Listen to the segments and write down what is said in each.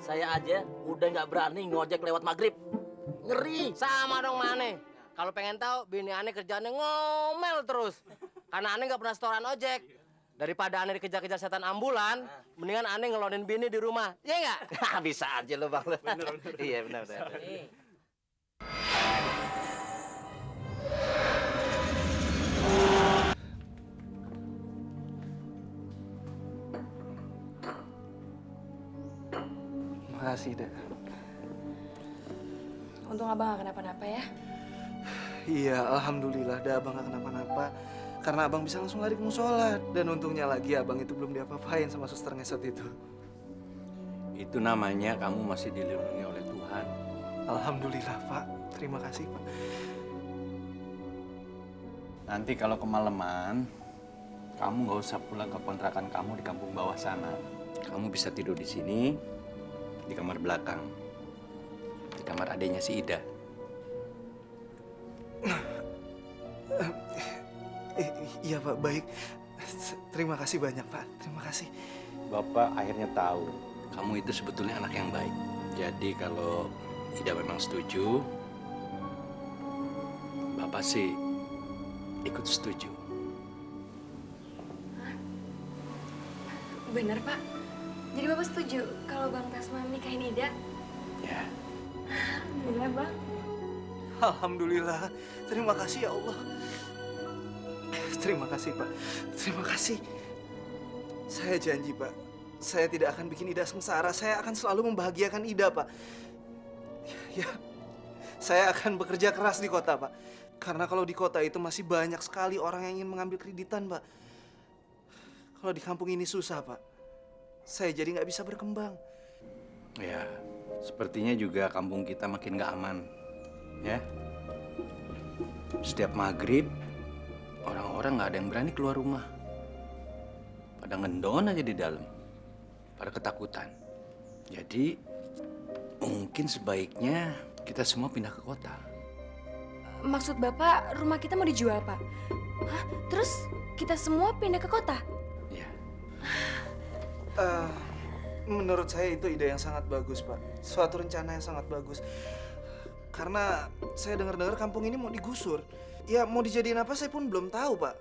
Saya aja udah nggak berani ngojek lewat maghrib. Ngeri. Sama dong Mane. Kalau pengen tahu, bini aneh kerjaannya ngomel terus. Karena aneh nggak pernah setoran ojek. Daripada aneh dikejar-kejar setan ambulan, mendingan aneh ngelonin bini di rumah. Iya nggak? Bisa aja lo bang. Bener. Iya benar. Makasih, Ida. Untung abang gak kenapa-napa ya. Iya, alhamdulillah dah abang gak kenapa-napa. Karena abang bisa langsung lari ke musola. Dan untungnya lagi abang itu belum diapa-apain sama suster ngesot itu. Itu namanya kamu masih dilindungi oleh Tuhan. Alhamdulillah, Pak. Terima kasih, Pak. Nanti kalau kemalaman, kamu nggak usah pulang ke kontrakan kamu di kampung bawah sana. Kamu bisa tidur di sini, di kamar belakang. Di kamar adanya si Ida. Iya, Pak. Baik. Terima kasih banyak, Pak. Terima kasih. Bapak akhirnya tahu, kamu itu sebetulnya anak yang baik. Jadi kalau Ida memang setuju, Bapak sih ikut setuju. Bener Pak. Jadi Bapak setuju kalau Bang Tasman nikahin Ida? Ya. Alhamdulillah Bang. Alhamdulillah. Terima kasih ya Allah. Terima kasih, Pak. Terima kasih. Saya janji, Pak. Saya tidak akan bikin Ida sengsara. Saya akan selalu membahagiakan Ida, Pak. Ya, saya akan bekerja keras di kota, Pak. Karena kalau di kota itu masih banyak sekali orang yang ingin mengambil kreditan, Pak. Kalau di kampung ini susah, Pak. Saya jadi nggak bisa berkembang. Ya, sepertinya juga kampung kita makin nggak aman. Ya. Setiap maghrib, orang-orang nggak ada yang berani keluar rumah. Pada ngendon aja di dalam. Pada ketakutan. Jadi, mungkin sebaiknya kita semua pindah ke kota. Maksud Bapak rumah kita mau dijual Pak? Hah? Terus kita semua pindah ke kota? Ya. Menurut saya itu ide yang sangat bagus, Pak. Suatu rencana yang sangat bagus. Karena saya dengar-dengar kampung ini mau digusur. Ya, mau dijadiin apa saya pun belum tahu, Pak.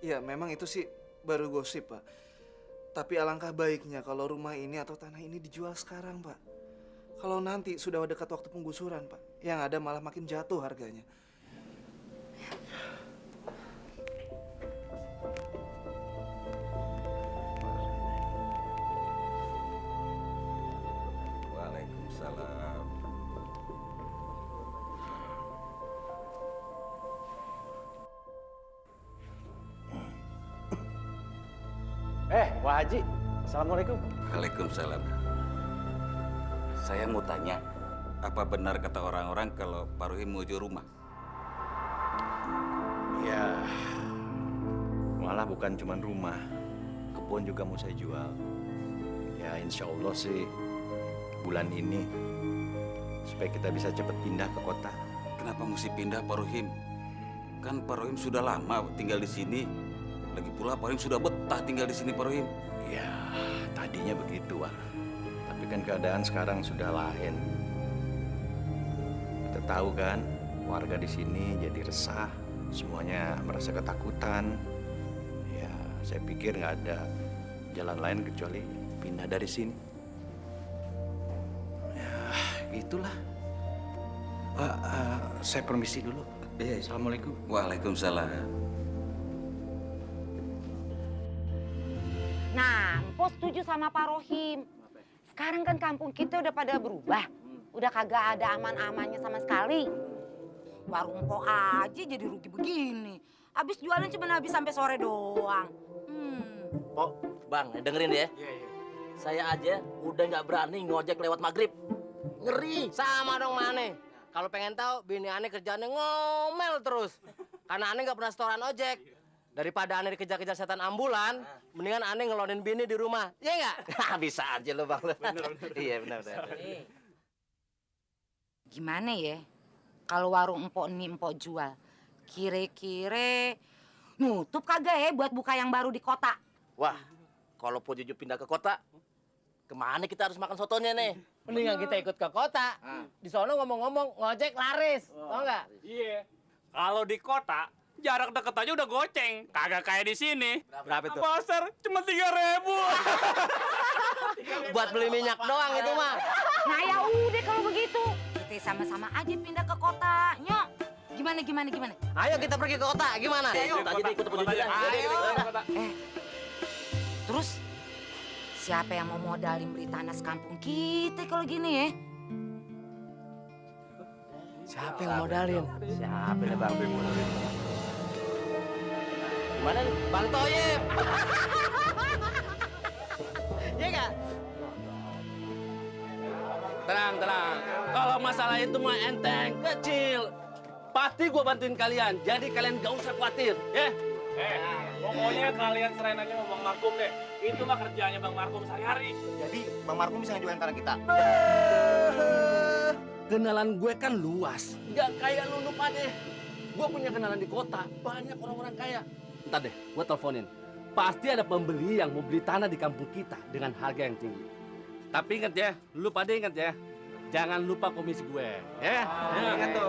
Ya, memang itu sih baru gosip, Pak. Tapi alangkah baiknya kalau rumah ini atau tanah ini dijual sekarang, Pak. Kalau nanti sudah dekat waktu penggusuran, Pak, yang ada malah makin jatuh harganya. Waalaikumsalam. Wah Haji. Assalamualaikum. Waalaikumsalam. Saya mau tanya, apa benar kata orang-orang kalau Pak Rohim mau jual rumah? Ya, malah bukan cuma rumah, kebun juga mau saya jual. Ya insya Allah sih bulan ini supaya kita bisa cepat pindah ke kota. Kenapa mesti pindah Pak Rohim? Kan Pak Rohim sudah lama tinggal di sini. Lagi pula Pak Rohim sudah betah tinggal di sini Pak Rohim. Ya tadinya begitu Wak. Tapi kan keadaan sekarang sudah lain. Kita tahu kan warga di sini jadi resah. Semuanya merasa ketakutan. Ya, saya pikir nggak ada jalan lain kecuali pindah dari sini. Ya, gitulah. Saya permisi dulu. Iya. Assalamualaikum. Waalaikumsalam. Nah, Mpok setuju sama Pak Rohim. Sekarang kan kampung kita udah pada berubah. Udah kagak ada aman-amannya sama sekali. Warung Mpok aja jadi rugi begini. Habis jualan cuma habis sampai sore doang. Pok, Bang, dengerin ya. Saya aja udah nggak berani ngojek lewat maghrib. Ngeri. Sama dong Mane. Kalau pengen tahu, bini aneh kerjaannya ngomel terus. Karena aneh nggak pernah setoran ojek. Daripada aneh dikejar-kejar setan ambulan, mendingan aneh ngelonin bini di rumah. Iya nggak? Bisa aja lo bang. Iya benar. Gimana ya? Kalau warung Mpok ini Mpok jual, kira-kira nutup kagak ya buat buka yang baru di kota? Wah, kalau Po Juju pindah ke kota, kemana kita harus makan sotonya nih? Mendingan kita ikut ke kota. Di sono ngomong-ngomong ngojek laris. Tau nggak? Iya. Kalau di kota, jarak deket aja udah goceng. Kagak kayak di sini. Berapa itu? Pasar cuma 3.000. Buat beli minyak doang itu mah. Nah ya udah kalau begitu. Kita sama-sama aja pindah ke kota. Nyok, gimana? Ayo kita pergi ke kota. Gimana? Ikut aja deh, ikut Bu Juju. Terus, siapa yang mau modalin beli tanah sekampung kita kalau gini ya? Siapa yang modalin? Siapa nih Bang? Gimana nih? Bang Toyib. Iya nggak? Tenang. Kalau masalah itu mah enteng, kecil. Pasti gua bantuin kalian. Jadi kalian gak usah khawatir, ya? Pokoknya kalian serain aja sama Bang Markum deh. Itu mah kerjaannya Bang Markum sehari-hari. Jadi Bang Markum bisa ngejualin tanah kita. Kenalan gue kan luas. Gak kayak lu pade. Gue punya kenalan di kota. Banyak orang-orang kaya. Ntar deh, gue teleponin. Pasti ada pembeli yang mau beli tanah di kampung kita dengan harga yang tinggi. Tapi ingat ya, lu pada ingat ya. Jangan lupa komisi gue, ya. Ingat tuh.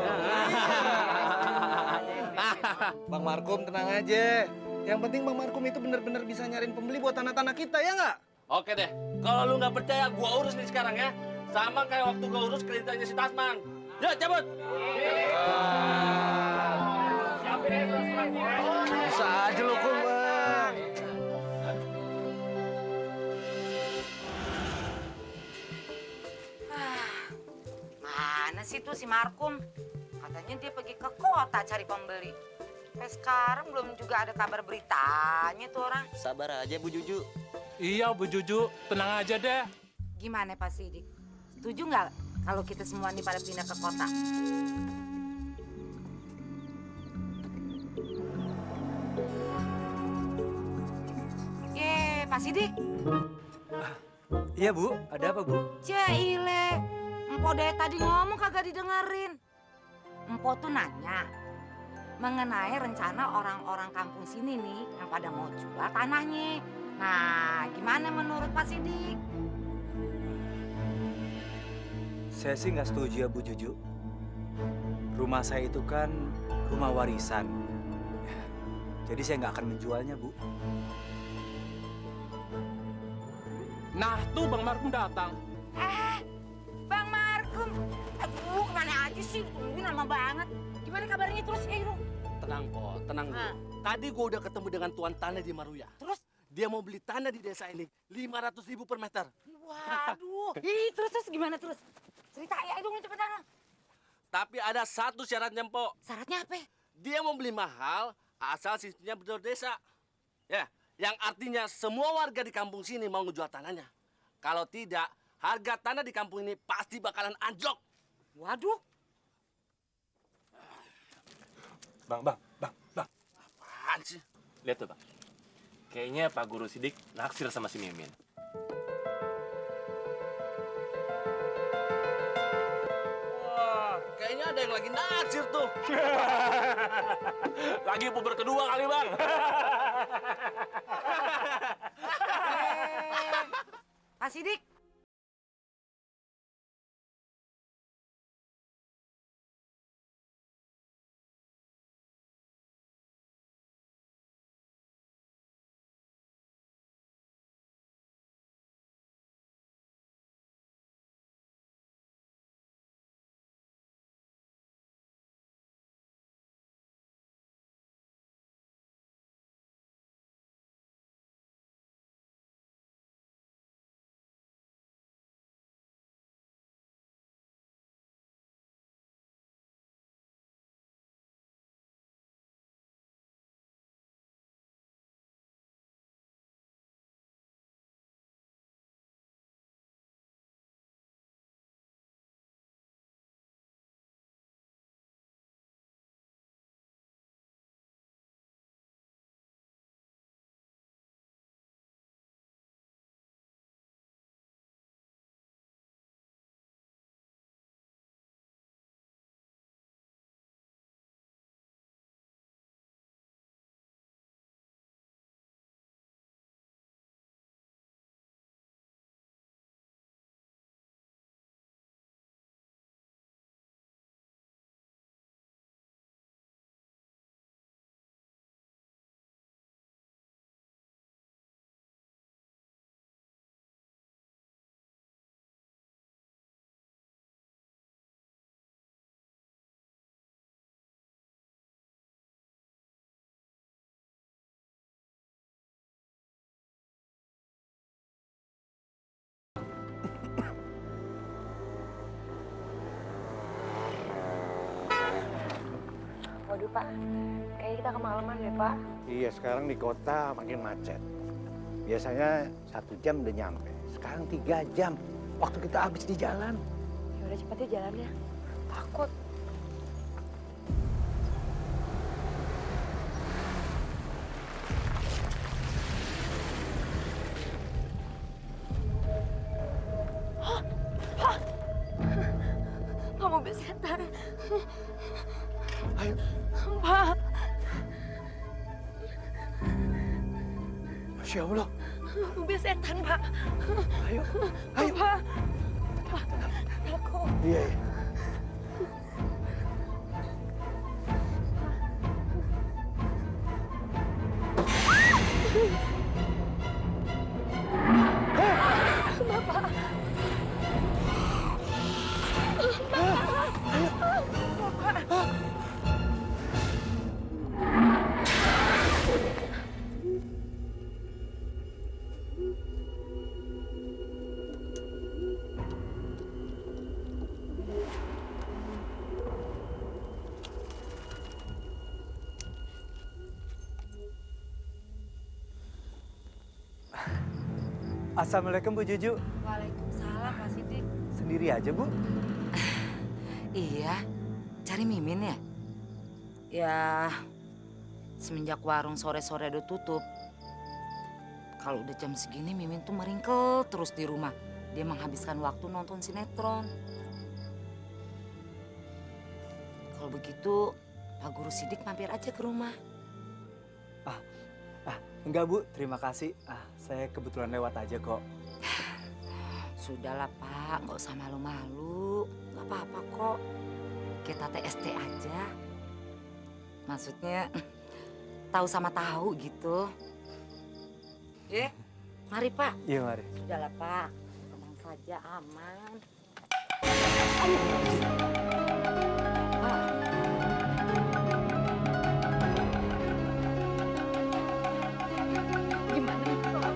Bang Markum tenang aja. Yang penting Bang Markum itu benar-benar bisa nyariin pembeli buat tanah-tanah kita, ya nggak? Oke deh, kalau lu nggak percaya, gue urus nih sekarang ya. Sama kayak waktu gue urus kreditannya si Tasman. Yuk, cabut. Bisa aja lo, Kum, Bang. Mana sih tuh si Markum? Katanya dia pergi ke kota cari pembeli. Sampai sekarang belum juga ada kabar beritanya tuh orang. Sabar aja Bu Juju. Iya Bu Juju, tenang aja deh. Gimana Pak Sidik? Setuju nggak kalau kita semua nih pada pindah ke kota? Pak Sidik. Iya, Bu. Ada apa, Bu? Cile, Empo dari tadi ngomong kagak didengerin. Empo tuh nanya mengenai rencana orang-orang kampung sini nih yang pada mau jual tanahnya. Nah, gimana menurut Pak Sidik? Saya sih nggak setuju ya Bu Juju. Rumah saya itu kan rumah warisan. Jadi saya nggak akan menjualnya, Bu. Nah tuh Bang Markum datang. Bang Markum. Aduh, kemana aja sih? Tungguin lama banget. Gimana kabarnya terus, Hero? Tenang kok, tenang dulu. Tadi gue udah ketemu dengan tuan tanah di Maruya. Terus? Dia mau beli tanah di desa ini 500.000 per meter. Waduh. Terus gimana terus? Cerita ya dong cepetan lah. Tapi ada satu syaratnya, Mpok. Syaratnya apa? Dia mau beli mahal asal sistemnya betul desa. Ya, yang artinya semua warga di kampung sini mau ngejual tanahnya. Kalau tidak, harga tanah di kampung ini pasti bakalan anjlok. Waduh. Bang. Apaan sih? Lihat tuh Bang. Kayaknya Pak Guru Sidik naksir sama si Mimin. Wah, kayaknya ada yang lagi naksir tuh. Lagi puber kedua kali Bang. Pak Sidik, Pak. Kayaknya kita kemalaman deh, Pak. Iya, sekarang di kota makin macet. Biasanya 1 jam udah nyampe. Sekarang 3 jam. Waktu kita habis di jalan. Ya udah cepet ya jalannya. Takut. Pak, mobil setan. Ayo. Pak. Masya Allah. Mobil setan, Pak. Ayo. Ayo. Pak. Pak, takut. Iya, iya. Bapak. Assalamualaikum Bu Juju. Waalaikumsalam Pak Sidik. Sendiri aja Bu? Iya, cari Mimin ya? Ya, semenjak warung sore-sore udah tutup. Kalau udah jam segini Mimin tuh meringkel terus di rumah. Dia menghabiskan waktu nonton sinetron. Kalau begitu, Pak Guru Sidik mampir aja ke rumah. Enggak Bu, terima kasih. Saya kebetulan lewat aja kok. Sudahlah Pak, nggak usah malu-malu. Nggak apa-apa kok. Kita TST aja. Maksudnya tahu sama tahu gitu. Mari Pak. Iya mari. Sudahlah Pak, tenang saja, aman. Gimana nih, Pak?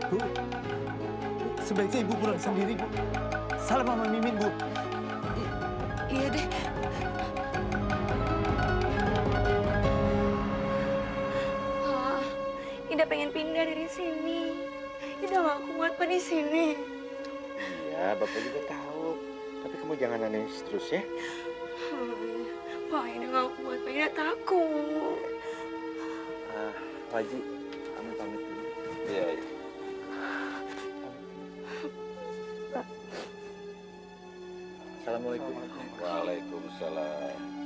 Bu, sebaiknya Ibu pulang sendiri Bu. Salam sama Mimin Bu. Iya deh. Pak, Ida pengen pindah dari sini. Ida gak kuat Pak di sini. Iya, Bapak juga tahu. Tapi kamu jangan nangis terus ya. Pak, Ida gak kuat. Pak, Ida takut. Pak Haji, kami pamit dulu. Iya, iya. Assalamualaikum. Waalaikumsalam.